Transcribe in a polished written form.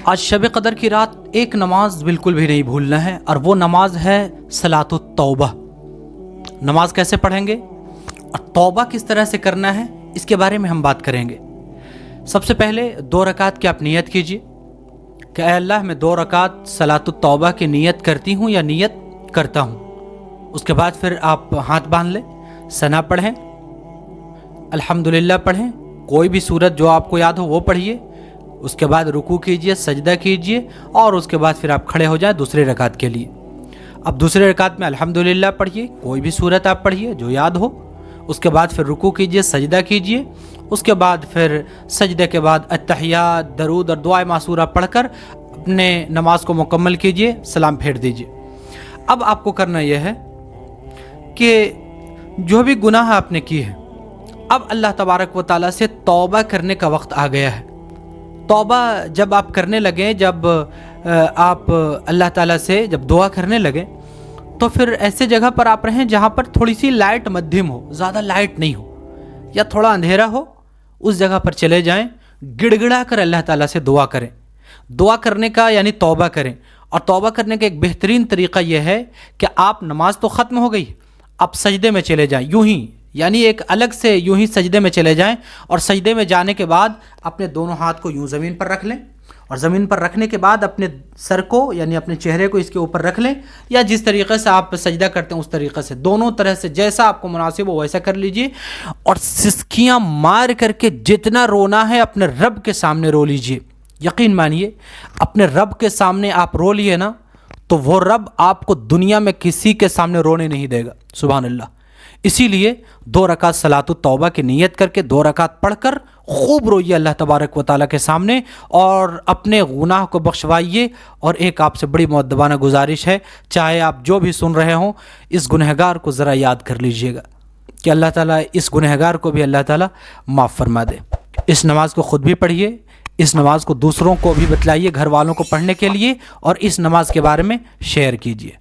آج شب قدر کی رات ایک نماز بالکل بھی نہیں بھولنا ہے، اور وہ نماز ہے صلاۃ التوبہ۔ نماز کیسے پڑھیں گے اور توبہ کس طرح سے کرنا ہے، اس کے بارے میں ہم بات کریں گے۔ سب سے پہلے 2 رکعت کی آپ نیت کیجیے کہ اے اللہ میں 2 رکعت صلاۃ التوبہ کی نیت کرتی ہوں یا نیت کرتا ہوں۔ اس کے بعد پھر آپ ہاتھ باندھ لیں، ثنا پڑھیں، الحمدللہ پڑھیں، کوئی بھی سورت جو آپ کو یاد ہو وہ پڑھیے۔ اس کے بعد رکوع کیجئے، سجدہ کیجئے، اور اس کے بعد پھر آپ کھڑے ہو جائیں دوسرے رکعت کے لیے۔ اب دوسرے رکعت میں الحمدللہ پڑھیے، کوئی بھی سورت آپ پڑھیے جو یاد ہو۔ اس کے بعد پھر رکوع کیجئے، سجدہ کیجئے۔ اس کے بعد پھر سجدے کے بعد التحیات، درود اور دعائے معصورہ پڑھ کر اپنے نماز کو مکمل کیجئے، سلام پھیر دیجئے۔ اب آپ کو کرنا یہ ہے کہ جو بھی گناہ آپ نے کی ہے، اب اللہ تبارک و تعالیٰ سے توبہ کرنے کا وقت آ گیا ہے۔ توبہ جب آپ کرنے لگیں، جب آپ اللہ تعالیٰ سے جب دعا کرنے لگیں، تو پھر ایسے جگہ پر آپ رہیں جہاں پر تھوڑی سی لائٹ مدھم ہو، زیادہ لائٹ نہیں ہو یا تھوڑا اندھیرا ہو، اس جگہ پر چلے جائیں، گڑ گڑا کر اللہ تعالیٰ سے دعا کریں۔ دعا کرنے کا یعنی توبہ کریں، اور توبہ کرنے کا ایک بہترین طریقہ یہ ہے کہ آپ نماز تو ختم ہو گئی، آپ سجدے میں چلے جائیں، یوں ہی یعنی ایک الگ سے یوں ہی سجدے میں چلے جائیں، اور سجدے میں جانے کے بعد اپنے دونوں ہاتھ کو یوں زمین پر رکھ لیں، اور زمین پر رکھنے کے بعد اپنے سر کو یعنی اپنے چہرے کو اس کے اوپر رکھ لیں، یا جس طریقے سے آپ سجدہ کرتے ہیں اس طریقے سے، دونوں طرح سے جیسا آپ کو مناسب ہو ویسا کر لیجئے، اور سسکیاں مار کر کے جتنا رونا ہے اپنے رب کے سامنے رو لیجئے۔ یقین مانیے اپنے رب کے سامنے آپ رو لیے نا، تو وہ رب آپ کو دنیا میں کسی کے سامنے رونے نہیں دے گا۔ سبحان اللہ۔ اسی لیے 2 رکعت صلاۃ التوبہ کی نیت کر کے 2 رکعت پڑھ کر خوب روئیے اللہ تبارک و تعالیٰ کے سامنے، اور اپنے گناہ کو بخشوائیے۔ اور ایک آپ سے بڑی مؤدبانہ گزارش ہے، چاہے آپ جو بھی سن رہے ہوں، اس گنہگار کو ذرا یاد کر لیجئے گا کہ اللہ تعالیٰ اس گنہگار کو بھی اللہ تعالیٰ معاف فرما دے۔ اس نماز کو خود بھی پڑھیے، اس نماز کو دوسروں کو بھی بتلائیے، گھر والوں کو پڑھنے کے لیے، اور اس نماز کے بارے میں شیئر کیجیے۔